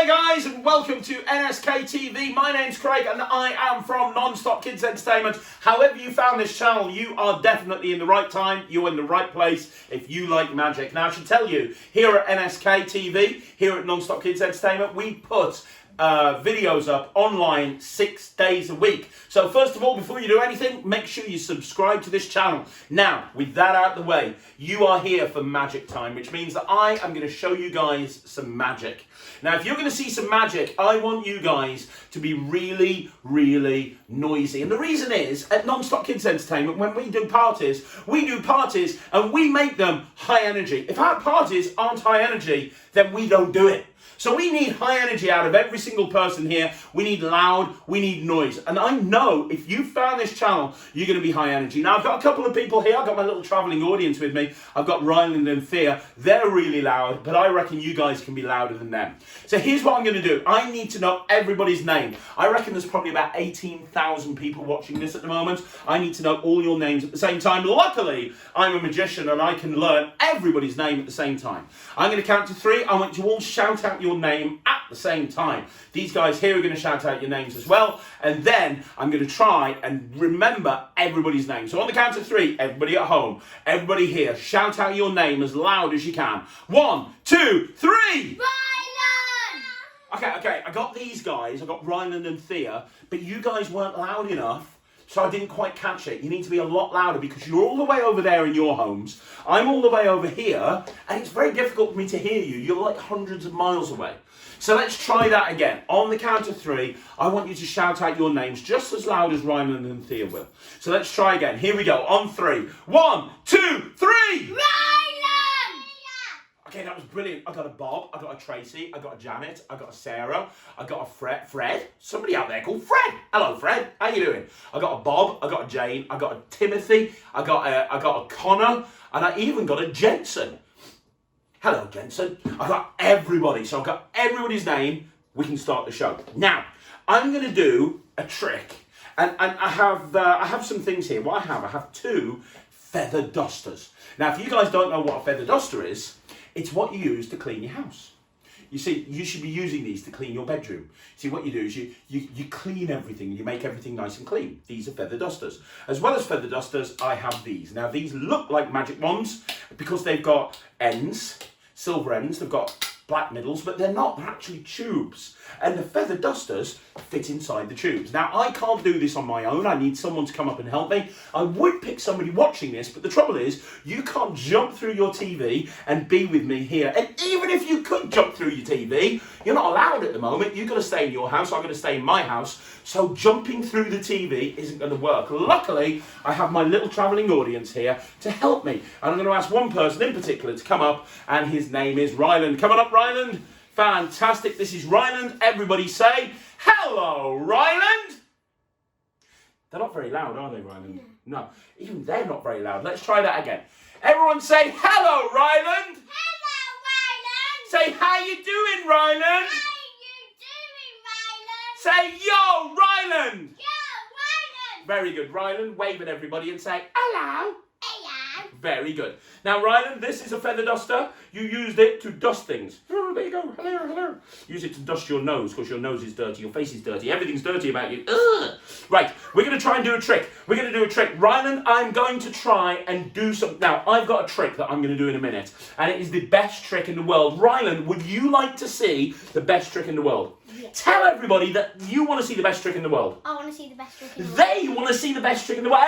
Hi there guys and welcome to NSK TV. My name's Craig and I am from Non-Stop Kids Entertainment. However you found this channel, you are definitely in the right time, you're in the right place if you like magic. Now I should tell you, here at NSK TV, here at Non-Stop Kids Entertainment, we put videos up online 6 days a week. So first of all, before you do anything, make sure you subscribe to this channel. Now, with that out the way, you are here for magic time, which means that I am going to show you guys some magic. Now, if you're going to see some magic, I want you guys to be really, really noisy. And the reason is, at Non-Stop Kids Entertainment, when we do parties and we make them high energy. If our parties aren't high energy, then we don't do it. So we need high energy out of every single person here. We need loud, we need noise. And I know if you found this channel, you're going to be high energy. Now, I've got a couple of people here. I've got my little travelling audience with me. I've got Ryland and Thea. They're really loud, but I reckon you guys can be louder than them. So here's what I'm going to do. I need to know everybody's name. I reckon there's probably about 18,000 people watching this at the moment. I need to know all your names at the same time. Luckily, I'm a magician and I can learn everybody's name at the same time. I'm going to count to 3. I want you all shout out your name at the same time. These guys here are going to shout out your names as well, and then I'm going to try and remember everybody's name. So on the count of 3, everybody at home, everybody here, shout out your name as loud as you can. 1, 2, 3! Ryland! Okay, I got these guys, I got Ryland and Thea, but you guys weren't loud enough. So I didn't quite catch it. You need to be a lot louder because you're all the way over there in your homes. I'm all the way over here, and it's very difficult for me to hear you. You're like hundreds of miles away. So let's try that again. On the count of 3, I want you to shout out your names just as loud as Ryland and Thea will. So let's try again. Here we go. On 3. 1, 2, 3! Ryland! Okay, that was brilliant. I got a Bob, I got a Tracy, I got a Janet, I got a Sarah, I got a Fred. Somebody out there called Fred. Hello, Fred. How you doing? I got a Bob, I got a Jane, I got a Timothy, I got a Connor, and I even got a Jensen. Hello, Jensen. I got everybody. So I've got everybody's name. We can start the show. Now, I'm going to do a trick, and I have some things here. What I have 2 feather dusters. Now, if you guys don't know what a feather duster is, it's what you use to clean your house. You see, you should be using these to clean your bedroom. See, what you do is you clean everything, you make everything nice and clean. These are feather dusters. As well as feather dusters, I have these. Now, these look like magic wands because they've got ends, silver ends, they've got black middles, but they're not, they're actually tubes. And the feather dusters fit inside the tubes. Now, I can't do this on my own. I need someone to come up and help me. I would pick somebody watching this, but the trouble is, you can't jump through your TV and be with me here. And even if you could jump through your TV, you're not allowed at the moment. You've got to stay in your house. I'm going to stay in my house. So jumping through the TV isn't going to work. Luckily, I have my little travelling audience here to help me. And I'm going to ask one person in particular to come up, and his name is Ryland. Come on up, Ryland. Fantastic. This is Ryland. Everybody say, hello, Ryland. They're not very loud, are they, Ryland? No. Even they're not very loud. Let's try that again. Everyone say, hello, Ryland. Hello, Ryland. Say, how you doing, Ryland? How you doing, Ryland? Say, yo, Ryland. Yo, Ryland. Very good. Ryland, wave at everybody and say, hello. Hello. Very good. Now, Ryland, this is a feather duster. You used it to dust things. Oh, there you go. Hello, hello. Use it to dust your nose because your nose is dirty, your face is dirty, everything's dirty about you. Ugh. Right, we're going to try and do a trick. We're going to do a trick. Ryland, I'm going to try and do some... Now, I've got a trick that I'm going to do in a minute, and it is the best trick in the world. Ryland, would you like to see the best trick in the world? Yes. Tell everybody that you want to see the best trick in the world. I want to see the best trick in the world. They want to see the best trick in the world.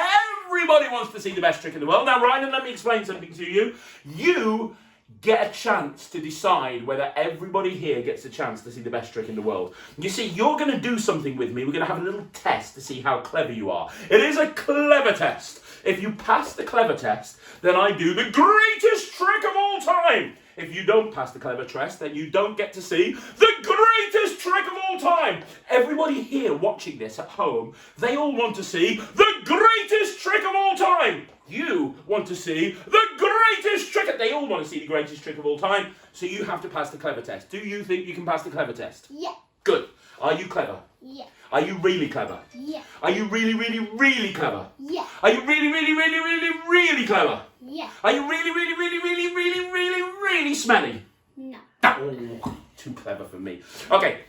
Everybody wants to see the best trick in the world. Now, Ryland, let me explain something to you. You get a chance to decide whether everybody here gets a chance to see the best trick in the world. You see, you're going to do something with me. We're going to have a little test to see how clever you are. It is a clever test. If you pass the clever test, then I do the greatest trick of all time. If you don't pass the clever test, then you don't get to see the greatest trick of all time. Everybody here watching this at home, they all want to see the greatest trick of all time. You want to see the greatest trick. They all want to see the greatest trick of all time. So you have to pass the clever test. Do you think you can pass the clever test? Yeah. Good. Are you clever? Yeah. Are you really clever? Yeah. Are you really, really, really clever? Yeah. Are you really, really, really, really, really clever? Yeah. Are you really, really, really, really, really, really, really smelly? No. Oh, too clever for me. Okay,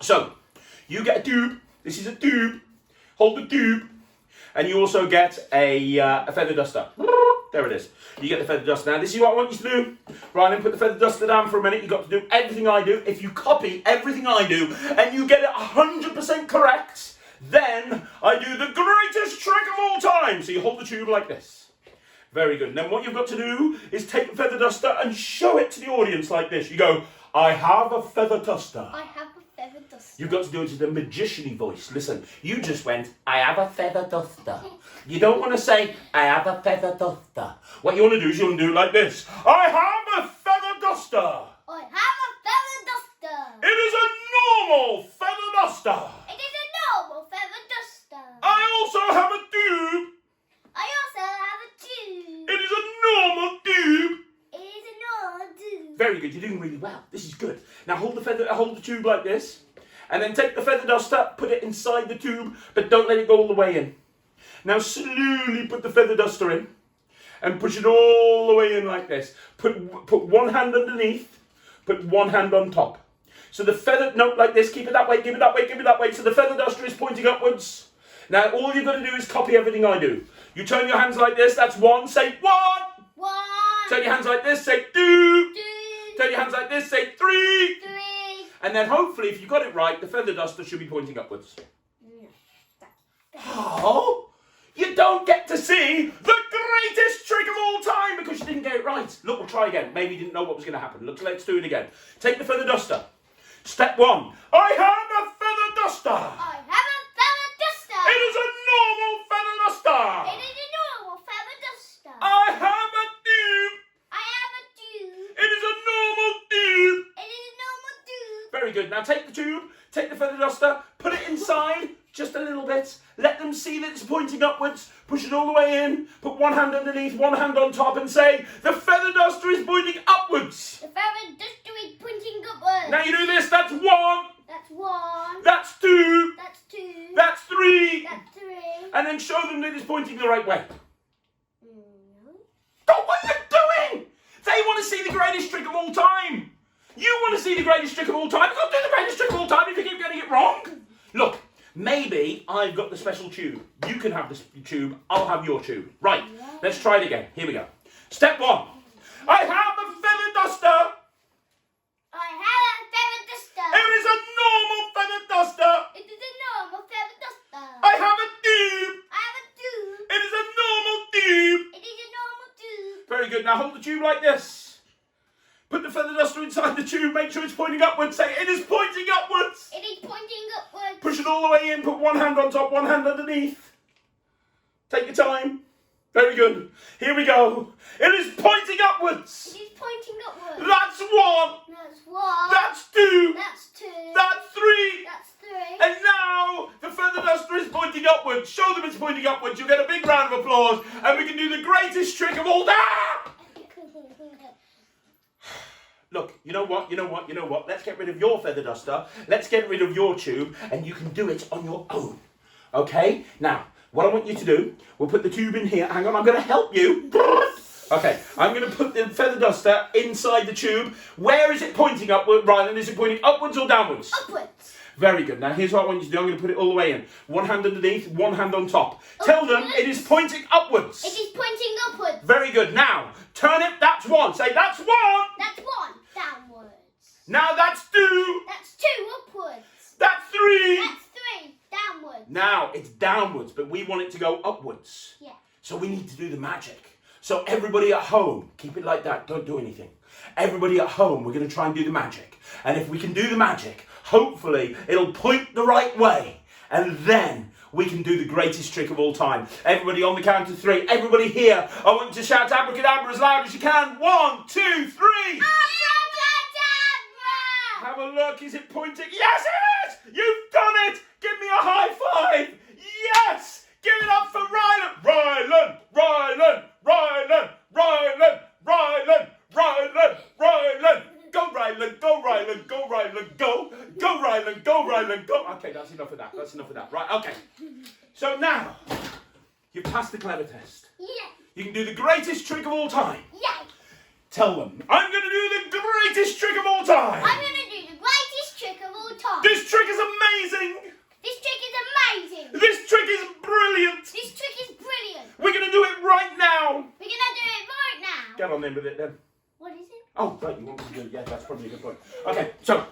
so you get a tube. This is a tube. Hold the tube. And you also get a feather duster. There it is. You get the feather duster. Now, this is what I want you to do. Ryan, put the feather duster down for a minute. You've got to do everything I do. If you copy everything I do and you get it 100% correct, then I do the greatest trick of all time. So you hold the tube like this. Very good. And then what you've got to do is take the feather duster and show it to the audience like this. You go, I have a feather duster. I have a feather duster. You've got to do it in a magician-y voice. Listen, you just went, I have a feather duster. You don't want to say, I have a feather duster. What you want to do is you want to do it like this. I have a feather duster. I have a feather duster. It is a normal feather duster. It is a normal feather duster. I also have a tube. I also have a tube. It is a normal tube. It is a normal tube. Very good. You're doing really well. This is good. Now hold the tube like this, and then take the feather duster, put it inside the tube, but don't let it go all the way in. Now slowly put the feather duster in, and push it all the way in like this. Put one hand underneath, put one hand on top. So the feather, no, like this. Keep it that way. Give it that way. Give it that way. So the feather duster is pointing upwards. Now all you've got to do is copy everything I do. You turn your hands like this. That's one. Say one. One. Turn your hands like this. Say two. Two. Turn your hands like this, say three. Three. And then hopefully, if you got it right, the feather duster should be pointing upwards. Oh, you don't get to see the greatest trick of all time because you didn't get it right. Look, we'll try again. Maybe you didn't know what was going to happen. Look, let's do it again. Take the feather duster. Step one. I have a feather duster. I have a feather duster. It is a normal feather duster. It is a normal feather duster. I have a tube. I have a tube. It is a normal tube. It is a normal tube. Very good. Now take the tube, take the feather duster, put it inside just a little bit. Let them see that it's pointing upwards. Push it all the way in. Put one hand underneath, one hand on top and say, the feather duster is pointing upwards. The feather duster is pointing upwards. Now you do this. That's one. That's one. That's two. That's two. That's three. That's three. And then show them that it's pointing the right way. No. Stop what you're doing. They want to see the greatest trick of all time. You want to see the greatest trick of all time. You can't do the greatest trick of all time if you keep getting it wrong. Look, maybe I've got the special tube. You can have this tube. I'll have your tube. Right, let's try it again. Here we go. Step one. I have a feather duster. I have a feather duster. It is a normal feather duster. It is a normal feather duster. I have a tube. I have a tube. It is a normal tube. It is a normal tube. Very good. Now hold the tube like this. Put the feather duster inside the tube. Make sure it's pointing upwards. Say, it is pointing upwards. It is pointing upwards. Push it all the way in. Put one hand on top, one hand underneath. Take your time. Very good. Here we go. It is pointing upwards. It is pointing upwards. That's one. That's one. That's two. That's two. That's three. That's three. And now the feather duster is pointing upwards. Show them it's pointing upwards. You'll get a big round of applause. And we can do the greatest trick of all time. Look, you know what? Let's get rid of your feather duster. Let's get rid of your tube. And you can do it on your own. Okay? Now, what I want you to do, we'll put the tube in here. Hang on, I'm going to help you. Okay, I'm going to put the feather duster inside the tube. Where is it pointing upward, Rylan? Is it pointing upwards or downwards? Upwards. Very good. Now, here's what I want you to do. I'm going to put it all the way in. One hand underneath, one hand on top. Tell them it is pointing upwards. It is pointing upwards. Very good. Now, turn it. That's one. Say, that's one. That's one. Downwards. Now, that's two. That's two. Upwards. That's three. That's three. Downwards. Now, it's downwards, but we want it to go upwards. Yeah. So we need to do the magic. So everybody at home, keep it like that. Don't do anything. Everybody at home, we're going to try and do the magic. And if we can do the magic, hopefully it'll point the right way. And then we can do the greatest trick of all time. Everybody on the count of three. Everybody here, I want you to shout abracadabra as loud as you can. 1, 2, 3. Abracadabra! Have a look. Is it pointing? Yes, it is! You've done it! Give me a high five! Yes! Give it up for Rylan! Rylan! Rylan! Rylan! Rylan! Rylan! Rylan! Rylan! Go Rylan! Go Rylan! Go Rylan! Go! Go Rylan! Go Rylan! Go! Okay, that's enough of that. That's enough of that. Right, okay. So now, you've passed the clever test. Yeah. You can do the greatest trick of all time. Yeah. Tell them, I'm going to do the greatest trick of all time. I'm going to do the trick is amazing. This trick is amazing. This trick is brilliant. This trick is brilliant. We're going to do it right now. We're gonna do it right now. Get on in with it then. What is it? Oh, right, you want me to do it? Yeah, that's probably a good point. Okay, so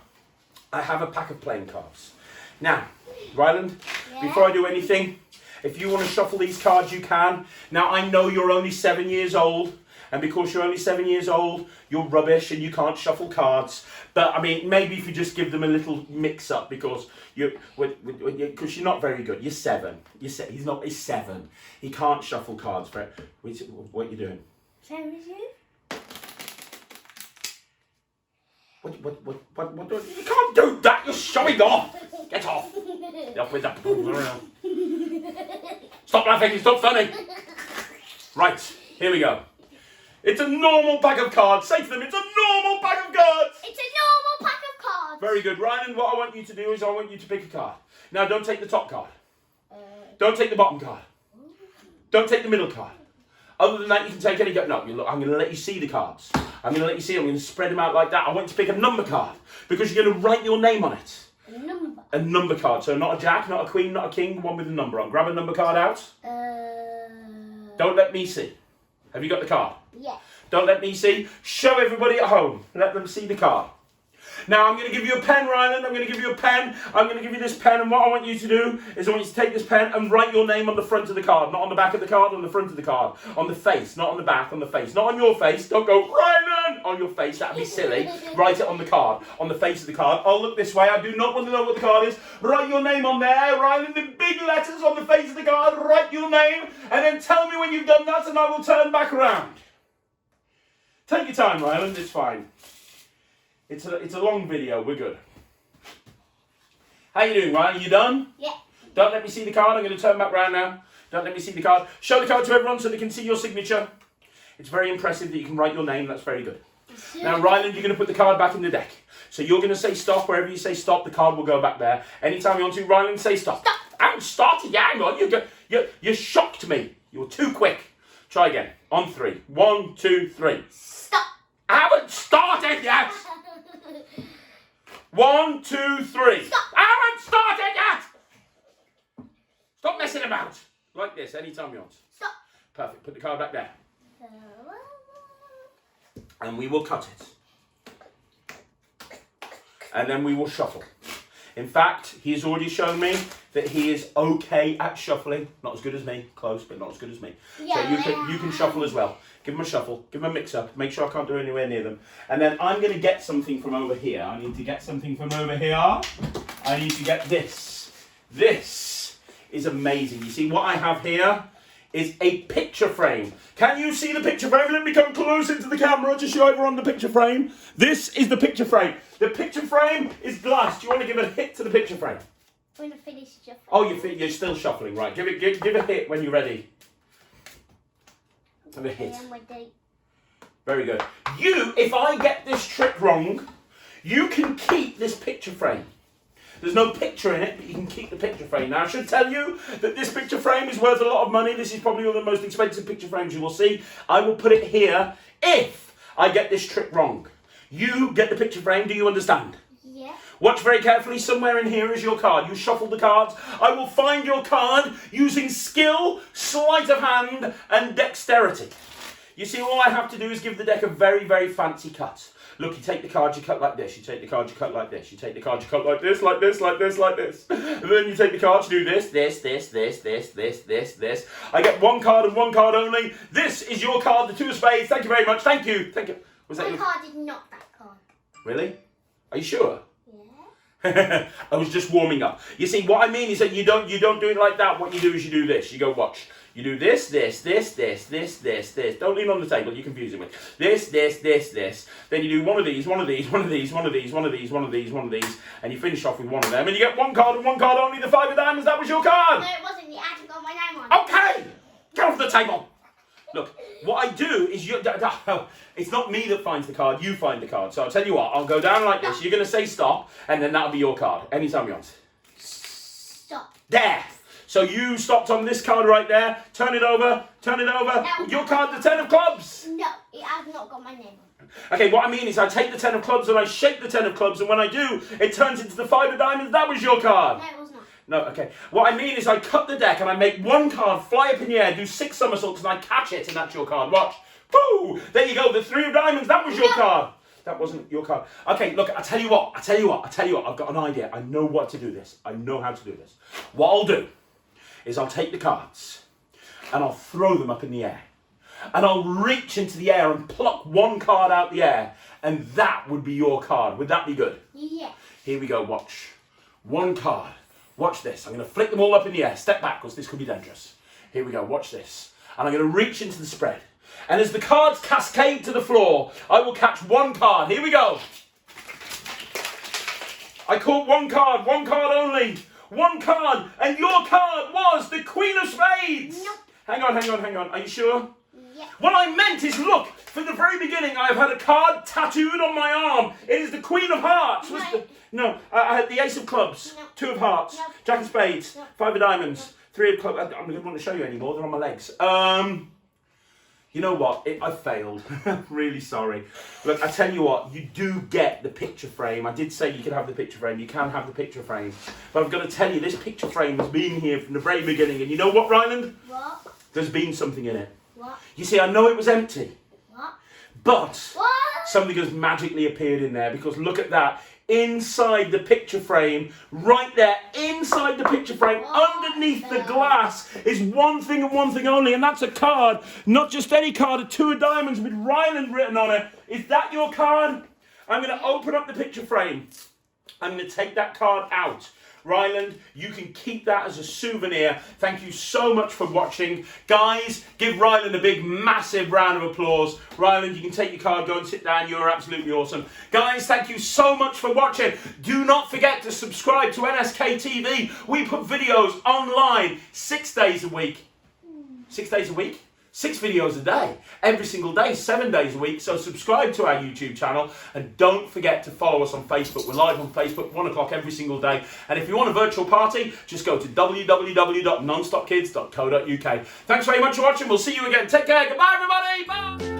I have a pack of playing cards. Now, Ryland, before I do anything, if you want to shuffle these cards, you can. Now, I know you're only 7 years old, and because you're only 7 years old, you're rubbish and you can't shuffle cards. But, I mean, maybe if you just give them a little mix-up because you're not very good. You're 7. He's 7. He can't shuffle cards. What are you doing? Same as you? What, you can't do that, you're showing off! Get off! Get off with that. Stop laughing, it's not funny! Right, here we go. It's a normal pack of cards. Say to them, it's a normal pack of cards! It's a normal pack of cards! Very good, Ryan, what I want you to do is I want you to pick a card. Now, don't take the top card. Don't take the bottom card. Don't take the middle card. Other than that, you can take any card. No, look, I'm going to let you see the cards. I'm going to let you see them. I'm going to spread them out like that. I want you to pick a number card because you're going to write your name on it. A number? A number card. So not a jack, not a queen, not a king, one with a number on. Grab a number card out. Don't let me see. Have you got the card? Yeah. Don't let me see. Show everybody at home. Let them see the card. Now, I'm going to give you a pen, Ryland. I'm going to give you a pen. I'm going to give you this pen. And what I want you to do is I want you to take this pen and write your name on the front of the card. Not on the back of the card, on the front of the card. On the face, not on the back, on the face. Not on your face. Don't go, Ryland, on your face. That'd be silly. Write it on the card, on the face of the card. I'll look this way. I do not want to know what the card is. Write your name on there, Ryland, in big letters on the face of the card. Write your name and then tell me when you've done that and I will turn back around. Take your time, Ryland. It's fine. It's a long video. We're good. How you doing, Ryan? You done? Yeah. Don't let me see the card. I'm going to turn back round now. Don't let me see the card. Show the card to everyone so they can see your signature. It's very impressive that you can write your name. That's very good. Now, Ryland, you're going to put the card back in the deck. So you're going to say stop. Wherever you say stop, the card will go back there. Anytime you want to, Ryland, say stop. Stop. I haven't started yet. Hang on. You shocked me. You're too quick. Try again. On 3. 1, 2, 3. Stop. I haven't started yet. 1, 2, 3. Stop. I haven't started yet. Stop messing about. Like this, anytime you want. Stop. Perfect. Put the card back there. And we will cut it. And then we will shuffle. In fact, he's already shown me that he is okay at shuffling. Not as good as me. Close, but not as good as me. Yeah. So you can shuffle as well. Give him a shuffle. Give him a mix-up. Make sure I can't do anywhere near them. And then I'm going to get something from over here. I need to get something from over here. I need to get this. This is amazing. You see, what I have here is a picture frame. Can you see the picture frame? Let me come close into the camera to show everyone the picture frame. This is the picture frame. The picture frame is glass. Do you want to give a hit to the picture frame? When I finish shuffling. Oh, you're still shuffling, right? Give a hit when you're ready. Have a hit. Very good. If I get this trick wrong, you can keep this picture frame. There's no picture in it, but you can keep the picture frame. Now, I should tell you that this picture frame is worth a lot of money. This is probably one of the most expensive picture frames you will see. I will put it here if I get this trick wrong. You get the picture frame, do you understand? Yeah. Watch very carefully. Somewhere in here is your card. You shuffle the cards. I will find your card using skill, sleight of hand, and dexterity. You see, all I have to do is give the deck a very, very fancy cut. Look, you take the card, you cut like this. You take the card, you cut like this. You take the card, you cut like this, like this, like this, like this. And then you take the card, you do this, this, this, this, this, this, this, this. I get one card and one card only. This is your card, the 2 of spades. Thank you very much. Thank you. Thank you. Was that My card is not that card. Really? Are you sure? Yeah. I was just warming up. You see, what I mean is that you don't do it like that. What you do is you do this. You go, watch. You do this, this, this, this, this, this, this. Don't lean on the table, you're confusing me. This, this, this, this. Then you do one of these, one of these, one of these, one of these, one of these, one of these, one of these, and you finish off with one of them, and you get one card and one card only, the 5 of diamonds. That was your card. No, it wasn't. You actually got my name on it. Okay, get off the table. Look, what I do is it's not me that finds the card, you find the card. So I'll tell you what, I'll go down like this. You're going to say stop, and then that'll be your card. Anytime you want. Stop. There. So you stopped on this card right there. Turn it over. Turn it over. Your card, the 10 of clubs. No, it has not got my name on it. Okay, what I mean is I take the 10 of clubs and I shake the 10 of clubs, and when I do, it turns into the 5 of diamonds. That was your card. No, it was not. No, okay. What I mean is I cut the deck and I make one card fly up in the air, do 6 somersaults, and I catch it, and that's your card. Watch. Woo! There you go. The 3 of diamonds. That was your card. That wasn't your card. Okay, look, I tell you what. I've got an idea. I know what to do this. I know how to do this. What I'll do is I'll take the cards and I'll throw them up in the air. And I'll reach into the air and pluck one card out the air. And that would be your card. Would that be good? Yeah. Here we go, watch. One card. Watch this. I'm going to flick them all up in the air. Step back, because this could be dangerous. Here we go, watch this. And I'm going to reach into the spread. And as the cards cascade to the floor, I will catch one card. Here we go. I caught one card only. One card. And your card was the Queen of Spades. Nope. Hang on. Are you sure? Yeah. What I meant is, look, from the very beginning, I've had a card tattooed on my arm. It is the Queen of Hearts. No. I had the Ace of Clubs, No. 2 of Hearts, No. Jack of Spades, No. 5 of Diamonds, 3 of Clubs. I don't want to show you anymore. They're on my legs. You know what? I failed. I'm really sorry. Look, I tell you what, you do get the picture frame. I did say you could have the picture frame. You can have the picture frame. But I've got to tell you, this picture frame has been here from the very beginning. And you know what, Ryland? What? There's been something in it. What? You see, I know it was empty. What? But What? something has magically appeared in there, because look at that. Inside the picture frame, right there, inside the picture frame, underneath the glass, is one thing and one thing only, and that's a card. Not just any card, a 2 of diamonds with Ryland written on it. Is that your card? I'm going to open up the picture frame. I'm going to take that card out. Ryland, you can keep that as a souvenir. Thank you so much for watching. Guys, give Ryland a big, massive round of applause. Ryland, you can take your card, go and sit down. You're absolutely awesome. Guys, thank you so much for watching. Do not forget to subscribe to NSK TV. We put videos online 6 days a week. 6 days a week? 6 videos a day, every single day, 7 days a week. So subscribe to our YouTube channel, and don't forget to follow us on Facebook. We're live on Facebook, 1 o'clock every single day. And if you want a virtual party, just go to www.nonstopkids.co.uk. Thanks very much for watching. We'll see you again. Take care. Goodbye, everybody. Bye.